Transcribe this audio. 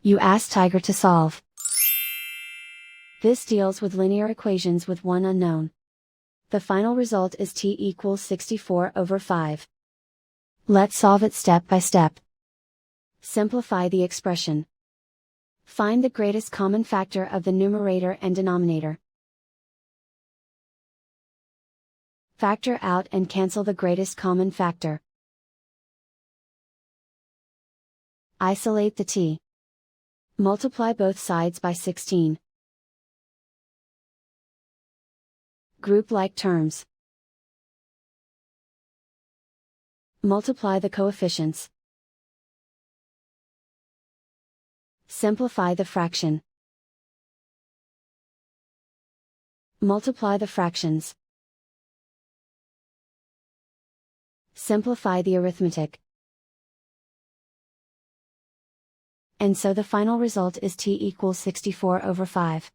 You ask Tiger to solve. This deals with linear equations with one unknown. The final result is t equals 64/5. Let's solve it step by step. Simplify the expression. Find the greatest common factor of the numerator and denominator. Factor out and cancel the greatest common factor. Isolate the t. Multiply both sides by 16. Group like terms. Multiply the coefficients. Simplify the fraction. Multiply the fractions. Simplify the arithmetic. And so the final result is t equals 64/5.